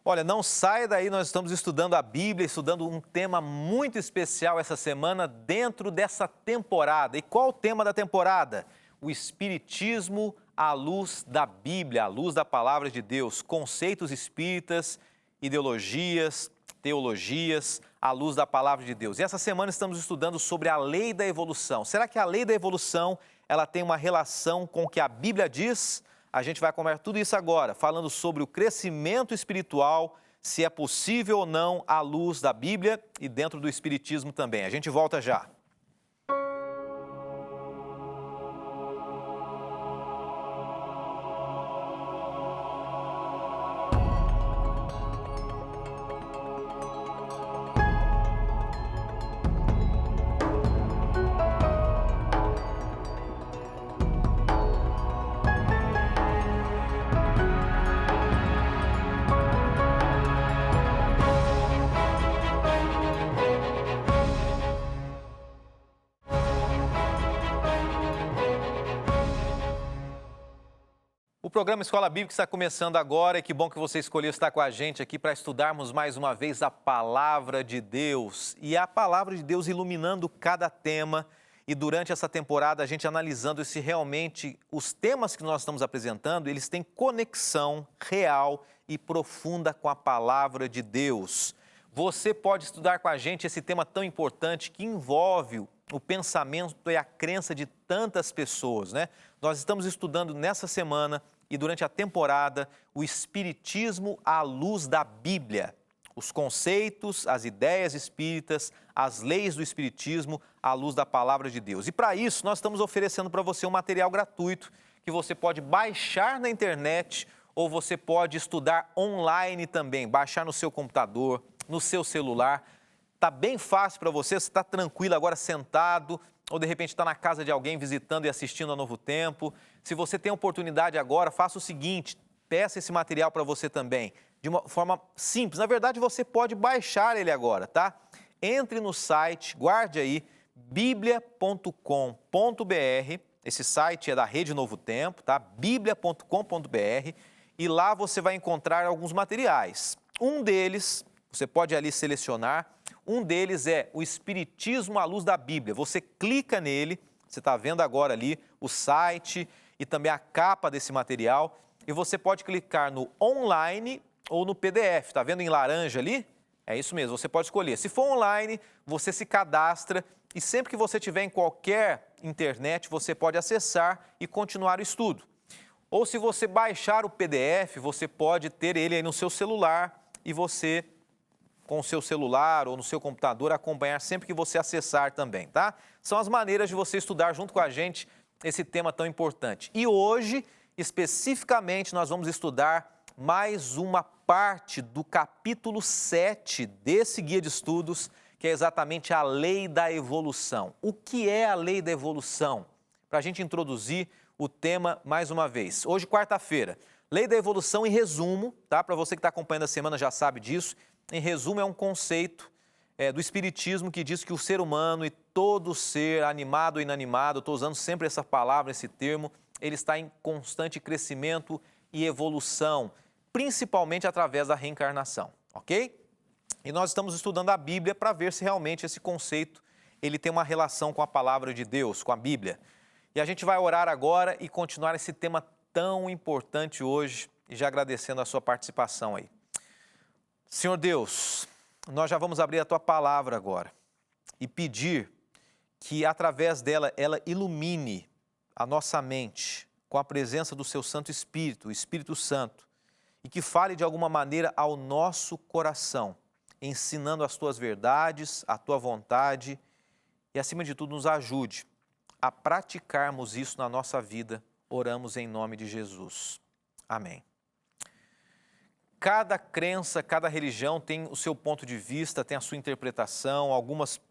Olha, não saia daí, nós estamos estudando a Bíblia, estudando um tema muito especial essa semana dentro dessa temporada. E qual o tema da temporada? O Espiritismo à luz da Bíblia, à luz da Palavra de Deus, conceitos espíritas, ideologias, teologias, à luz da Palavra de Deus. E essa semana estamos estudando sobre a lei da evolução. Será que a lei da evolução, ela tem uma relação com o que a Bíblia diz? A gente vai conversar tudo isso agora, falando sobre o crescimento espiritual, se é possível ou não à luz da Bíblia e dentro do Espiritismo também. A gente volta já. O programa Escola Bíblica está começando agora e que bom que você escolheu estar com a gente aqui para estudarmos mais uma vez a Palavra de Deus. E a Palavra de Deus iluminando cada tema e durante essa temporada a gente analisando se realmente os temas que nós estamos apresentando, eles têm conexão real e profunda com a Palavra de Deus. Você pode estudar com a gente esse tema tão importante que envolve o pensamento e a crença de tantas pessoas, né? Nós estamos estudando nessa semana e durante a temporada o Espiritismo à luz da Bíblia. Os conceitos, as ideias espíritas, as leis do Espiritismo à luz da Palavra de Deus. E para isso nós estamos oferecendo para você um material gratuito que você pode baixar na internet ou você pode estudar online também, baixar no seu computador, no seu celular. Está bem fácil para você está tranquilo agora sentado, ou de repente está na casa de alguém visitando e assistindo a Novo Tempo. Se você tem oportunidade agora, faça o seguinte, peça esse material para você também, de uma forma simples. Na verdade, você pode baixar ele agora, tá? Entre no site, guarde aí, biblia.com.br, esse site é da Rede Novo Tempo, tá? biblia.com.br, e lá você vai encontrar alguns materiais. Um deles, você pode ali selecionar, um deles é o Espiritismo à luz da Bíblia. Você clica nele, você está vendo agora ali o site e também a capa desse material. E você pode clicar no online ou no PDF. Está vendo em laranja ali? É isso mesmo, você pode escolher. Se for online, você se cadastra e sempre que você tiver em qualquer internet, você pode acessar e continuar o estudo. Ou se você baixar o PDF, você pode ter ele aí no seu celular e você, com o seu celular ou no seu computador, acompanhar sempre que você acessar também, tá? São as maneiras de você estudar junto com a gente esse tema tão importante. E hoje, especificamente, nós vamos estudar mais uma parte do capítulo 7 desse guia de estudos, que é exatamente a lei da evolução. O que é a lei da evolução? Para a gente introduzir o tema mais uma vez. Hoje, quarta-feira, lei da evolução em resumo, tá? Para você que está acompanhando a semana já sabe disso. Em resumo, é um conceito do Espiritismo que diz que o ser humano e todo ser, animado ou inanimado, estou usando sempre essa palavra, esse termo, ele está em constante crescimento e evolução, principalmente através da reencarnação, ok? E nós estamos estudando a Bíblia para ver se realmente esse conceito ele tem uma relação com a Palavra de Deus, com a Bíblia. E a gente vai orar agora e continuar esse tema tão importante hoje, e já agradecendo a sua participação aí. Senhor Deus, nós já vamos abrir a Tua Palavra agora e pedir que através dela, ela ilumine a nossa mente com a presença do Seu Santo Espírito, o Espírito Santo, e que fale de alguma maneira ao nosso coração, ensinando as Tuas verdades, a Tua vontade e, acima de tudo, nos ajude a praticarmos isso na nossa vida. Oramos em nome de Jesus. Amém. Cada crença, cada religião tem o seu ponto de vista, tem a sua interpretação. Algumas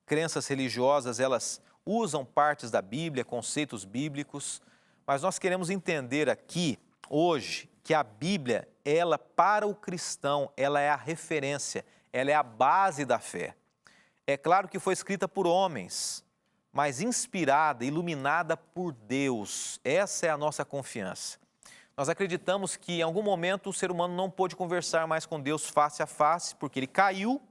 crenças religiosas, elas usam partes da Bíblia, conceitos bíblicos, mas nós queremos entender aqui, hoje, que a Bíblia, ela, para o cristão, ela é a referência, ela é a base da fé. É claro que foi escrita por homens, mas inspirada, iluminada por Deus. Essa é a nossa confiança. Nós acreditamos que em algum momento o ser humano não pôde conversar mais com Deus face a face, porque ele caiu.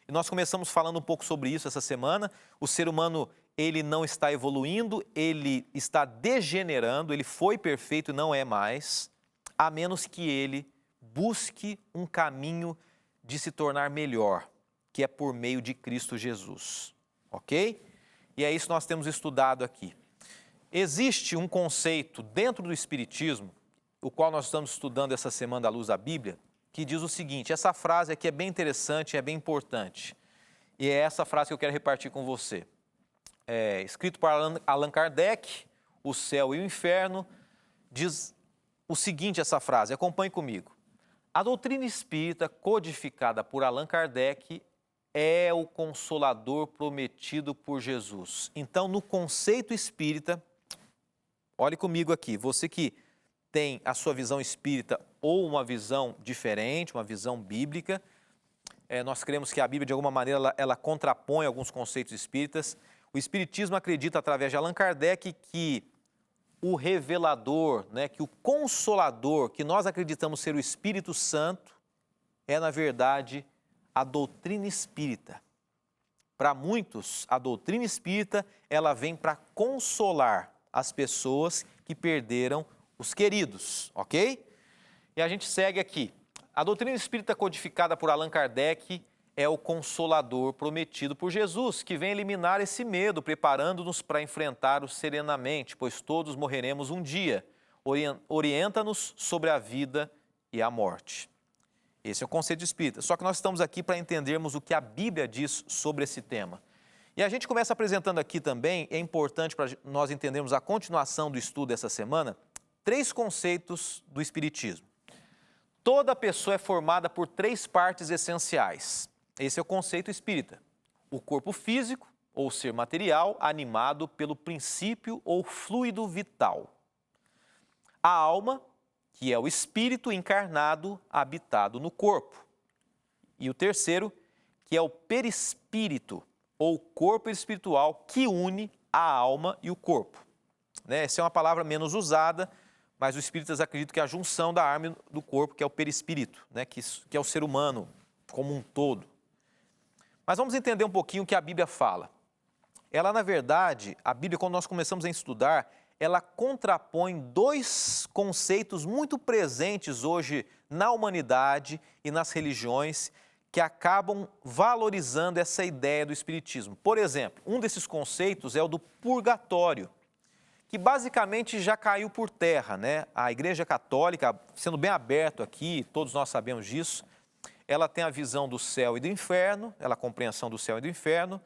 E nós começamos falando um pouco sobre isso essa semana. O ser humano, ele não está evoluindo, ele está degenerando, ele foi perfeito e não é mais, a menos que ele busque um caminho de se tornar melhor, que é por meio de Cristo Jesus, ok? E é isso que nós temos estudado aqui. Existe um conceito dentro do Espiritismo, o qual nós estamos estudando essa semana à luz da Bíblia, que diz o seguinte, essa frase aqui é bem interessante, é bem importante, e é essa frase que eu quero repartir com você. É escrito por Allan Kardec, O Céu e o Inferno, diz o seguinte essa frase, acompanhe comigo. A doutrina espírita codificada por Allan Kardec é o consolador prometido por Jesus. Então, no conceito espírita, olhe comigo aqui, você que tem a sua visão espírita ou uma visão diferente, uma visão bíblica, nós cremos que a Bíblia, de alguma maneira, ela contrapõe alguns conceitos espíritas. O Espiritismo acredita, através de Allan Kardec, que o revelador, que o consolador, que nós acreditamos ser o Espírito Santo, é, na verdade, a doutrina espírita. Para muitos, a doutrina espírita, ela vem para consolar as pessoas que perderam os queridos, ok? E a gente segue aqui. A doutrina espírita codificada por Allan Kardec é o consolador prometido por Jesus, que vem eliminar esse medo, preparando-nos para enfrentá-lo serenamente, pois todos morreremos um dia. Orienta-nos sobre a vida e a morte. Esse é o conceito espírita. Só que nós estamos aqui para entendermos o que a Bíblia diz sobre esse tema. E a gente começa apresentando aqui também, é importante para nós entendermos a continuação do estudo dessa semana, 3 conceitos do Espiritismo. Toda pessoa é formada por 3 partes essenciais. Esse é o conceito espírita. O corpo físico, ou ser material, animado pelo princípio ou fluido vital. A alma, que é o espírito encarnado, habitado no corpo. E o terceiro, que é o perispírito, ou corpo espiritual, que une a alma e o corpo. Essa é uma palavra menos usada, mas os espíritas acreditam que é a junção da alma e do corpo, que é o perispírito, que é o ser humano como um todo. Mas vamos entender um pouquinho o que a Bíblia fala. Ela, na verdade, a Bíblia, quando nós começamos a estudar, ela contrapõe 2 conceitos muito presentes hoje na humanidade e nas religiões que acabam valorizando essa ideia do espiritismo. Por exemplo, um desses conceitos é o do purgatório, que basicamente já caiu por terra, A Igreja Católica, sendo bem aberto aqui, todos nós sabemos disso, ela tem a visão do céu e do inferno, a compreensão do céu e do inferno,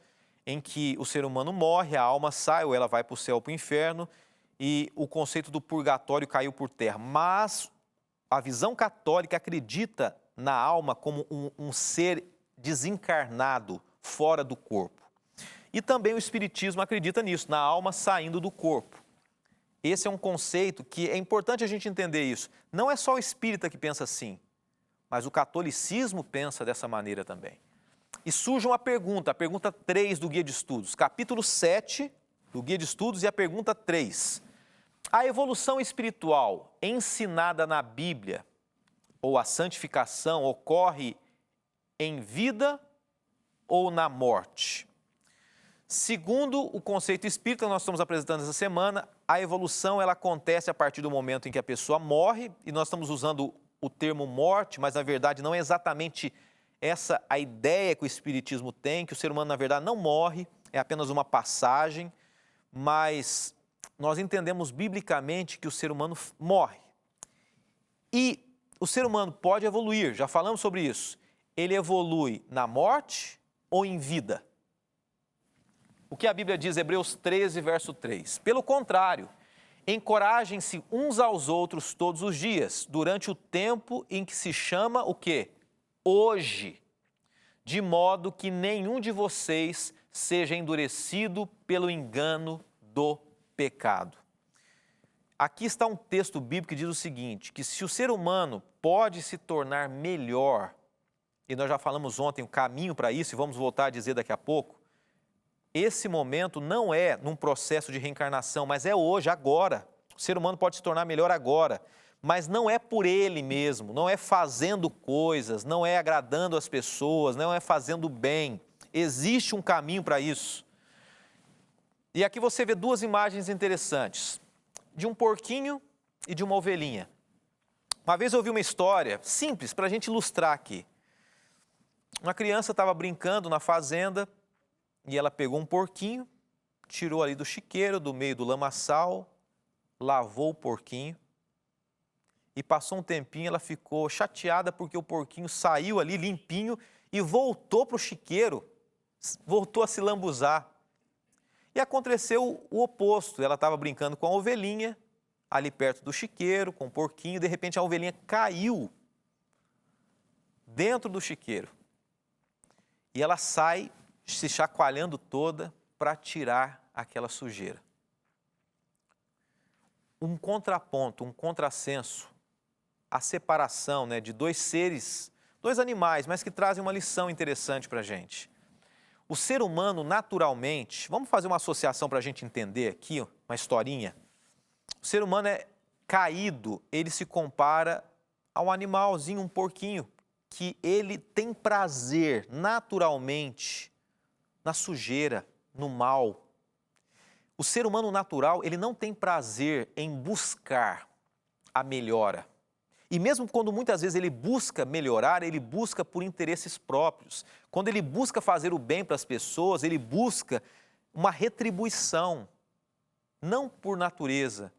em que o ser humano morre, a alma sai, ou ela vai para o céu ou para o inferno, e o conceito do purgatório caiu por terra. Mas a visão católica acredita na alma como um ser desencarnado, fora do corpo. E também o Espiritismo acredita nisso, na alma saindo do corpo. Esse é um conceito que é importante a gente entender isso. Não é só o espírita que pensa assim, mas o catolicismo pensa dessa maneira também. E surge uma pergunta, a pergunta 3 do Guia de Estudos, capítulo 7 do Guia de Estudos e a pergunta 3. A evolução espiritual ensinada na Bíblia, ou a santificação, ocorre em vida ou na morte? Segundo o conceito espírita que nós estamos apresentando essa semana, a evolução ela acontece a partir do momento em que a pessoa morre, e nós estamos usando o termo morte, mas na verdade não é exatamente essa a ideia que o Espiritismo tem, que o ser humano na verdade não morre, é apenas uma passagem, mas nós entendemos biblicamente que o ser humano morre. E o ser humano pode evoluir, já falamos sobre isso. Ele evolui na morte ou em vida? O que a Bíblia diz, Hebreus 13, verso 3. Pelo contrário, encorajem-se uns aos outros todos os dias, durante o tempo em que se chama o quê? Hoje, de modo que nenhum de vocês seja endurecido pelo engano do pecado. Aqui está um texto bíblico que diz o seguinte, que se o ser humano pode se tornar melhor, e nós já falamos ontem o caminho para isso, e vamos voltar a dizer daqui a pouco, esse momento não é num processo de reencarnação, mas é hoje, agora. O ser humano pode se tornar melhor agora. mas não é por ele mesmo, não é fazendo coisas, não é agradando as pessoas, não é fazendo bem. Existe um caminho para isso. E aqui você vê duas imagens interessantes, de um porquinho e de uma ovelhinha. Uma vez eu ouvi uma história simples para a gente ilustrar aqui. Uma criança estava brincando na fazenda e ela pegou um porquinho, tirou ali do chiqueiro, do meio do lamaçal, lavou o porquinho e passou um tempinho, ela ficou chateada porque o porquinho saiu ali limpinho e voltou para o chiqueiro, voltou a se lambuzar. E aconteceu o oposto, ela estava brincando com a ovelhinha, ali perto do chiqueiro, com o porquinho, de repente a ovelhinha caiu dentro do chiqueiro. E ela sai se chacoalhando toda para tirar aquela sujeira. Um contraponto, um contrassenso, a separação, né, de dois seres, dois animais, mas que trazem uma lição interessante para a gente. O ser humano, naturalmente, vamos fazer uma associação para a gente entender aqui, uma historinha. O ser humano é caído, ele se compara a um animalzinho, um porquinho, que ele tem prazer naturalmente na sujeira, no mal. O ser humano natural, ele não tem prazer em buscar a melhora. E mesmo quando muitas vezes ele busca melhorar, ele busca por interesses próprios. Quando ele busca fazer o bem para as pessoas, ele busca uma retribuição, não por natureza.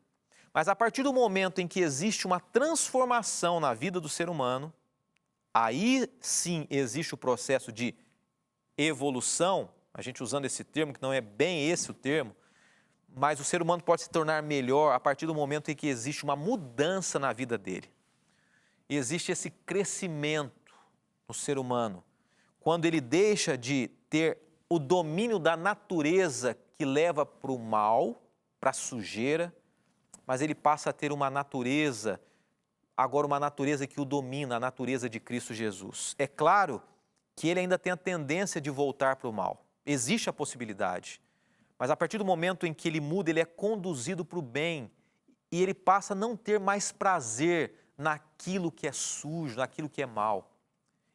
Mas a partir do momento em que existe uma transformação na vida do ser humano, aí sim existe o processo de evolução, a gente usando esse termo, que não é bem esse o termo, mas o ser humano pode se tornar melhor a partir do momento em que existe uma mudança na vida dele. Existe esse crescimento no ser humano, quando ele deixa de ter o domínio da natureza que leva para o mal, para a sujeira, mas ele passa a ter uma natureza, agora uma natureza que o domina, a natureza de Cristo Jesus. É claro que ele ainda tem a tendência de voltar para o mal, existe a possibilidade, mas a partir do momento em que ele muda, ele é conduzido para o bem e ele passa a não ter mais prazer naquilo que é sujo, naquilo que é mal.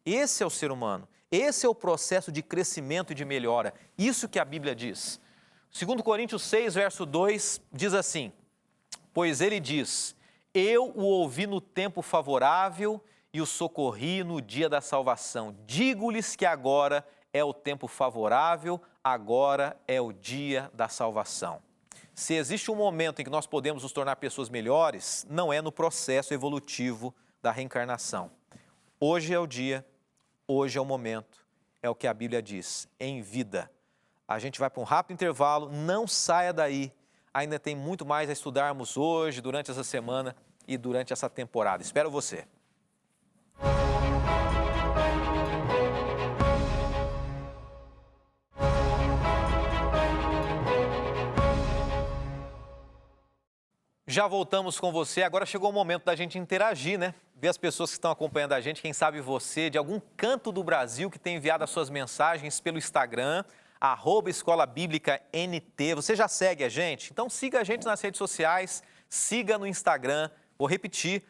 Esse é o ser humano, esse é o processo de crescimento e de melhora, isso que a Bíblia diz. 2 Coríntios 6, verso 2, diz assim: pois ele diz, eu o ouvi no tempo favorável e o socorri no dia da salvação. Digo-lhes que agora é o tempo favorável, agora é o dia da salvação. Se existe um momento em que nós podemos nos tornar pessoas melhores, não é no processo evolutivo da reencarnação. Hoje é o dia, hoje é o momento, é o que a Bíblia diz, em vida. A gente vai para um rápido intervalo, não saia daí. Ainda tem muito mais a estudarmos hoje, durante essa semana e durante essa temporada. Espero você. Já voltamos com você, agora chegou o momento da gente interagir, né? Ver as pessoas que estão acompanhando a gente, quem sabe você, de algum canto do Brasil que tem enviado as suas mensagens pelo Instagram, @Escola Bíblica NT. Você já segue a gente? Então siga a gente nas redes sociais, siga no Instagram, vou repetir,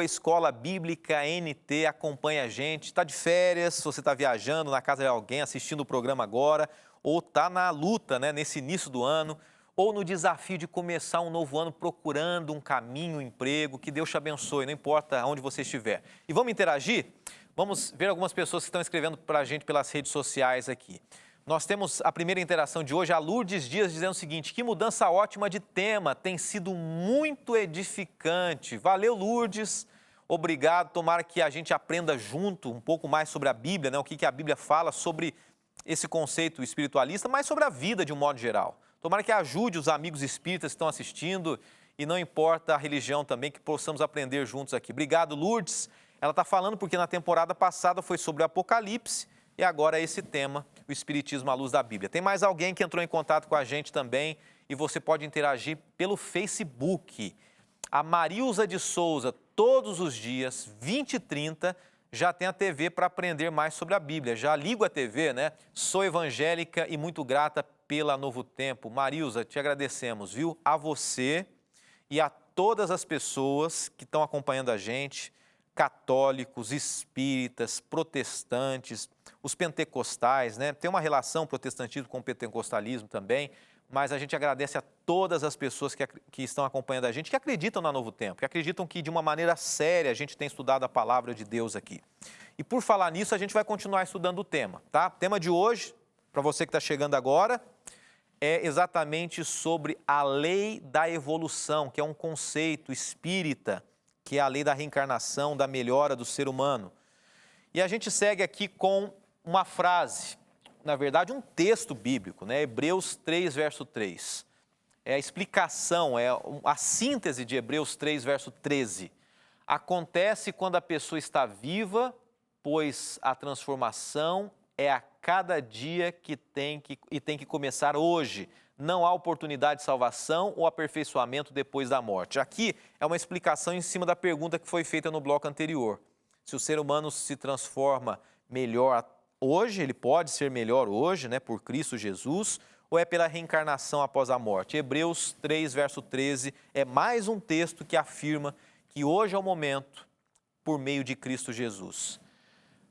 @Escola Bíblica NT, acompanhe a gente. Está de férias, se você está viajando na casa de alguém, assistindo o programa agora, ou está na luta, né, nesse início do ano, ou no desafio de começar um novo ano procurando um caminho, um emprego, que Deus te abençoe, não importa onde você estiver. E vamos interagir? Vamos ver algumas pessoas que estão escrevendo para a gente pelas redes sociais aqui. Nós temos a primeira interação de hoje, a Lourdes Dias, dizendo o seguinte: que mudança ótima de tema, tem sido muito edificante. Valeu, Lourdes, obrigado. Tomara que a gente aprenda junto um pouco mais sobre a Bíblia, né? O que a Bíblia fala sobre esse conceito espiritualista, mas sobre a vida de um modo geral. Tomara que ajude os amigos espíritas que estão assistindo e não importa a religião também, que possamos aprender juntos aqui. Obrigado, Lourdes. Ela está falando porque na temporada passada foi sobre o Apocalipse e agora é esse tema, o Espiritismo à luz da Bíblia. Tem mais alguém que entrou em contato com a gente também e você pode interagir pelo Facebook. A Marilza de Souza, todos os dias, 20h30, já tem a TV para aprender mais sobre a Bíblia. Já ligo a TV, né? Sou evangélica e muito grata pela Novo Tempo. Marilza, te agradecemos, viu? A você e a todas as pessoas que estão acompanhando a gente, católicos, espíritas, protestantes, os pentecostais, né? Tem uma relação protestantismo com o pentecostalismo também, mas a gente agradece a todas as pessoas que estão acompanhando a gente, que acreditam na Novo Tempo, que acreditam que de uma maneira séria a gente tem estudado a palavra de Deus aqui. E por falar nisso, a gente vai continuar estudando o tema, tá? O tema de hoje, para você que está chegando agora, é exatamente sobre a lei da evolução, que é um conceito espírita, que é a lei da reencarnação, da melhora do ser humano. E a gente segue aqui com uma frase, na verdade um texto bíblico, né? Hebreus 3, verso 3. É a explicação, é a síntese de Hebreus 3, verso 13. Acontece quando a pessoa está viva, pois a transformação é a cada dia que tem que começar hoje. Não há oportunidade de salvação ou aperfeiçoamento depois da morte. Aqui é uma explicação em cima da pergunta que foi feita no bloco anterior. Se o ser humano se transforma melhor hoje, ele pode ser melhor hoje, né, por Cristo Jesus, ou é pela reencarnação após a morte? Hebreus 3, verso 13, é mais um texto que afirma que hoje é o momento por meio de Cristo Jesus.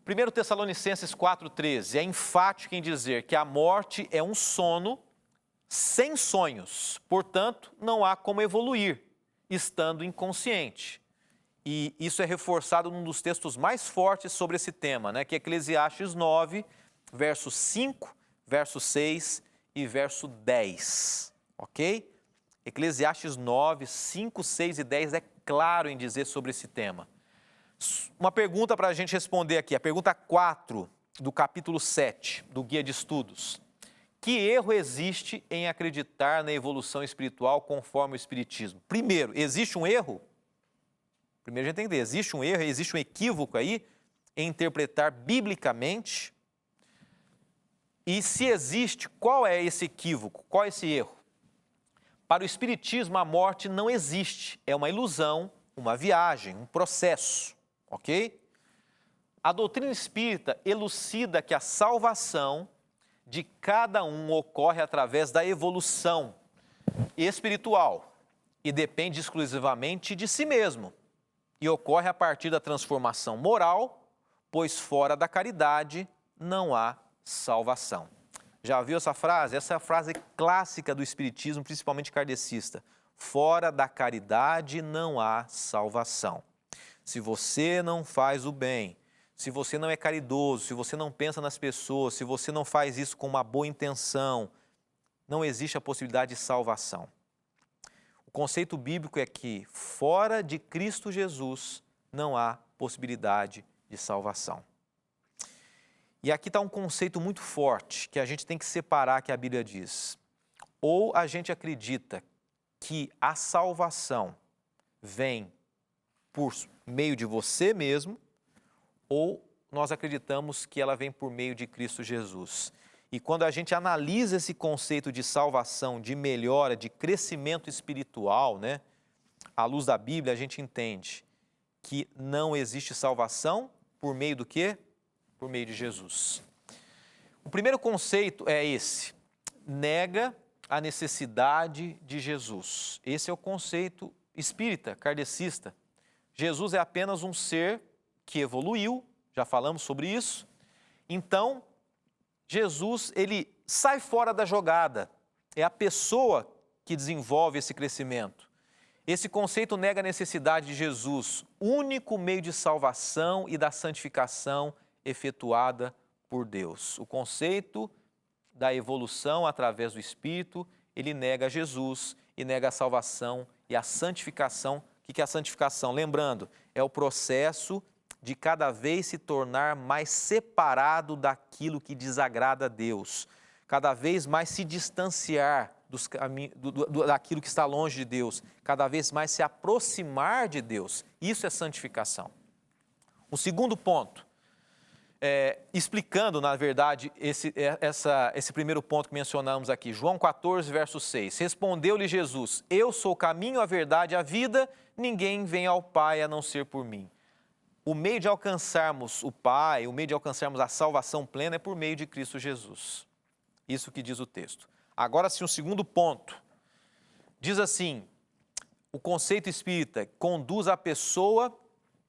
1 Tessalonicenses 4,13 é enfático em dizer que a morte é um sono sem sonhos, portanto, não há como evoluir, estando inconsciente. E isso é reforçado num dos textos mais fortes sobre esse tema, né, que é Eclesiastes 9, verso 5, verso 6 e verso 10, ok? Eclesiastes 9, 5, 6 e 10 é claro em dizer sobre esse tema. Uma pergunta para a gente responder aqui, a pergunta 4 do capítulo 7 do Guia de Estudos. Que erro existe em acreditar na evolução espiritual conforme o Espiritismo? Primeiro, existe um erro? Primeiro a gente tem que entender, existe um erro, existe um equívoco aí em interpretar biblicamente? E se existe, qual é esse equívoco? Qual é esse erro? Para o Espiritismo, a morte não existe, é uma ilusão, uma viagem, um processo. Ok? A doutrina espírita elucida que a salvação de cada um ocorre através da evolução espiritual e depende exclusivamente de si mesmo e ocorre a partir da transformação moral, pois fora da caridade não há salvação. Já viu essa frase? Essa é a frase clássica do espiritismo, principalmente kardecista. Fora da caridade não há salvação. Se você não faz o bem, se você não é caridoso, se você não pensa nas pessoas, se você não faz isso com uma boa intenção, não existe a possibilidade de salvação. O conceito bíblico é que fora de Cristo Jesus não há possibilidade de salvação. E aqui está um conceito muito forte que a gente tem que separar, que a Bíblia diz. Ou a gente acredita que a salvação vem por meio de você mesmo, ou nós acreditamos que ela vem por meio de Cristo Jesus. E quando a gente analisa esse conceito de salvação, de melhora, de crescimento espiritual, né, à luz da Bíblia, a gente entende que não existe salvação por meio do quê? Por meio de Jesus. O primeiro conceito é esse: nega a necessidade de Jesus. Esse é o conceito espírita, kardecista. Jesus é apenas um ser que evoluiu, já falamos sobre isso. Então, Jesus, ele sai fora da jogada. É a pessoa que desenvolve esse crescimento. Esse conceito nega a necessidade de Jesus, único meio de salvação e da santificação efetuada por Deus. O conceito da evolução através do Espírito, ele nega Jesus e nega a salvação e a santificação. O que é a santificação? Lembrando, é o processo de cada vez se tornar mais separado daquilo que desagrada a Deus, cada vez mais se distanciar daquilo que está longe de Deus, cada vez mais se aproximar de Deus. Isso é santificação. O segundo ponto, explicando, na verdade, esse primeiro ponto que mencionamos aqui, João 14, verso 6. Respondeu-lhe Jesus: eu sou o caminho, a verdade e a vida, ninguém vem ao Pai a não ser por mim. O meio de alcançarmos o Pai, o meio de alcançarmos a salvação plena é por meio de Cristo Jesus. Isso que diz o texto. Agora sim, o segundo ponto. Diz assim: o conceito espírita conduz a pessoa,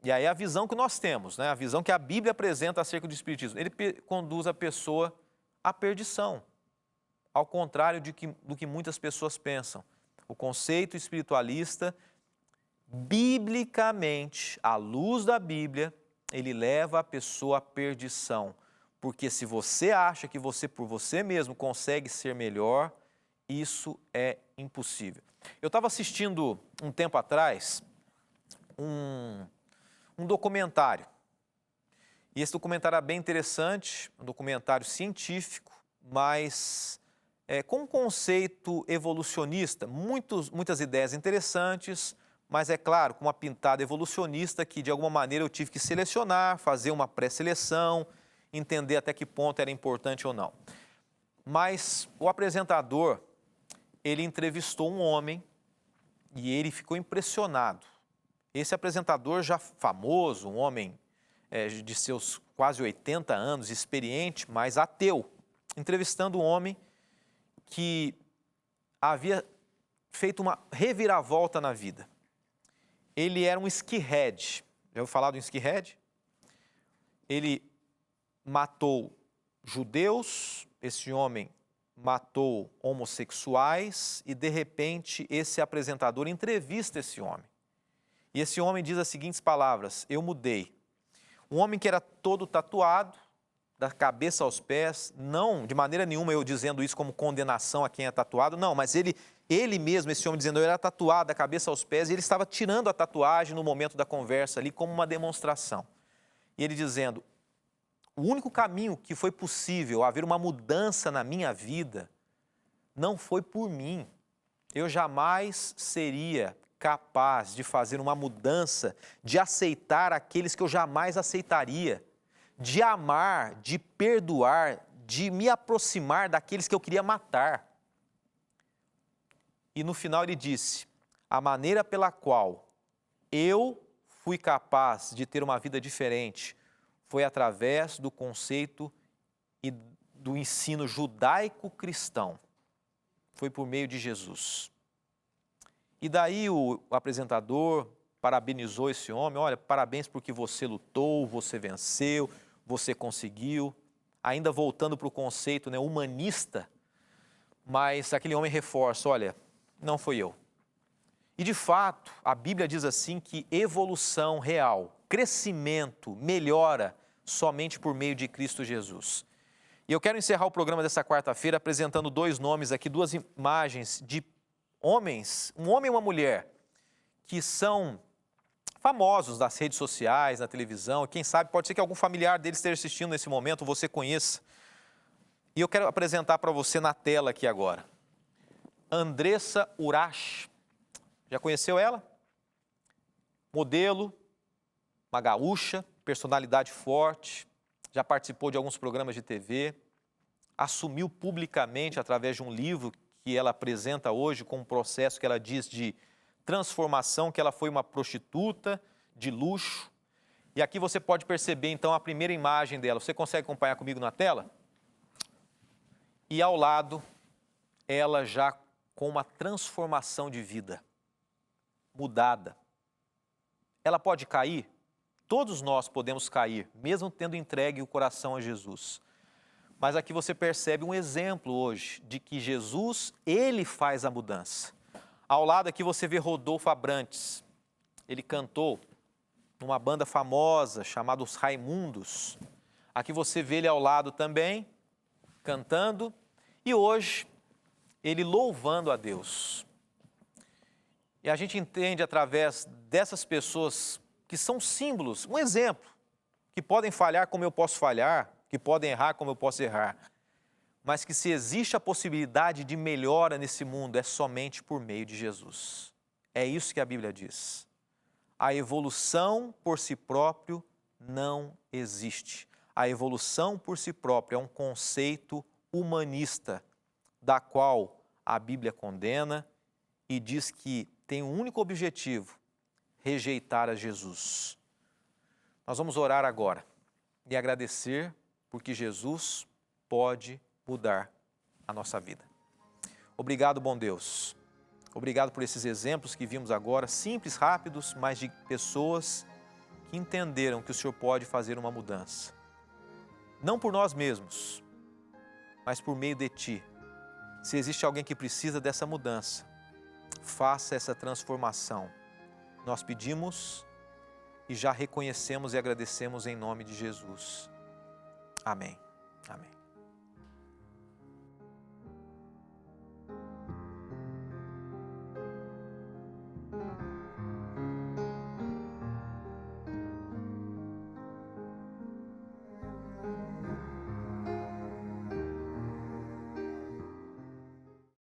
e aí é a visão que nós temos, né? A visão que a Bíblia apresenta acerca do espiritismo, ele conduz a pessoa à perdição, ao contrário do que muitas pessoas pensam. O conceito espiritualista, biblicamente, à luz da Bíblia, ele leva a pessoa à perdição. Porque se você acha que você, por você mesmo, consegue ser melhor, isso é impossível. Eu estava assistindo, um tempo atrás, um documentário. E esse documentário é bem interessante, um documentário científico, mas com um conceito evolucionista, muitas ideias interessantes, mas é claro, com uma pintada evolucionista que de alguma maneira eu tive que selecionar, fazer uma pré-seleção, entender até que ponto era importante ou não. Mas o apresentador, ele entrevistou um homem e ele ficou impressionado. Esse apresentador já famoso, um homem de seus quase 80 anos, experiente, mas ateu, entrevistando um homem que havia feito uma reviravolta na vida. Ele era um skinhead. Já ouviu falar do skinhead? Ele matou judeus, esse homem matou homossexuais e, de repente, esse apresentador entrevista esse homem. E esse homem diz as seguintes palavras: eu mudei. Um homem que era todo tatuado, da cabeça aos pés, não de maneira nenhuma eu dizendo isso como condenação a quem é tatuado, não, mas ele mesmo, esse homem dizendo, eu era tatuado da cabeça aos pés, e ele estava tirando a tatuagem no momento da conversa ali como uma demonstração. E ele dizendo, o único caminho que foi possível haver uma mudança na minha vida não foi por mim. Eu jamais seria capaz de fazer uma mudança, de aceitar aqueles que eu jamais aceitaria, de amar, de perdoar, de me aproximar daqueles que eu queria matar. E no final ele disse, a maneira pela qual eu fui capaz de ter uma vida diferente foi através do conceito e do ensino judaico-cristão. Foi por meio de Jesus. E daí o apresentador parabenizou esse homem, olha, parabéns porque você lutou, você venceu, você conseguiu. Ainda voltando para o conceito, né, humanista, mas aquele homem reforça, olha, não foi eu. E de fato, a Bíblia diz assim que evolução real, crescimento, melhora somente por meio de Cristo Jesus. E eu quero encerrar o programa dessa quarta-feira apresentando dois nomes aqui, duas imagens de homens, um homem e uma mulher, que são famosos nas redes sociais, na televisão, quem sabe pode ser que algum familiar deles esteja assistindo nesse momento, você conheça. E eu quero apresentar para você na tela aqui agora. Andressa Urach. Já conheceu ela? Modelo, uma gaúcha, personalidade forte, já participou de alguns programas de TV, assumiu publicamente através de um livro que ela apresenta hoje com um processo que ela diz de transformação, que ela foi uma prostituta de luxo. E aqui você pode perceber então a primeira imagem dela. Você consegue acompanhar comigo na tela? E ao lado, ela já com uma transformação de vida, mudada. Ela pode cair? Todos nós podemos cair, mesmo tendo entregue o coração a Jesus. Mas aqui você percebe um exemplo hoje de que Jesus, ele faz a mudança. Ao lado aqui você vê Rodolfo Abrantes. Ele cantou numa banda famosa chamada Os Raimundos. Aqui você vê ele ao lado também, cantando. E hoje, ele louvando a Deus. E a gente entende através dessas pessoas que são símbolos, um exemplo, que podem falhar como eu posso falhar, que podem errar como eu posso errar, mas que se existe a possibilidade de melhora nesse mundo é somente por meio de Jesus. É isso que a Bíblia diz. A evolução por si próprio não existe. A evolução por si própria é um conceito humanista, da qual a Bíblia condena e diz que tem um único objetivo, rejeitar a Jesus. Nós vamos orar agora e agradecer porque Jesus pode mudar a nossa vida. Obrigado, bom Deus. Obrigado por esses exemplos que vimos agora, simples, rápidos, mas de pessoas que entenderam que o Senhor pode fazer uma mudança. Não por nós mesmos, mas por meio de Ti. Se existe alguém que precisa dessa mudança, faça essa transformação. Nós pedimos e já reconhecemos e agradecemos em nome de Jesus. Amém. Amém.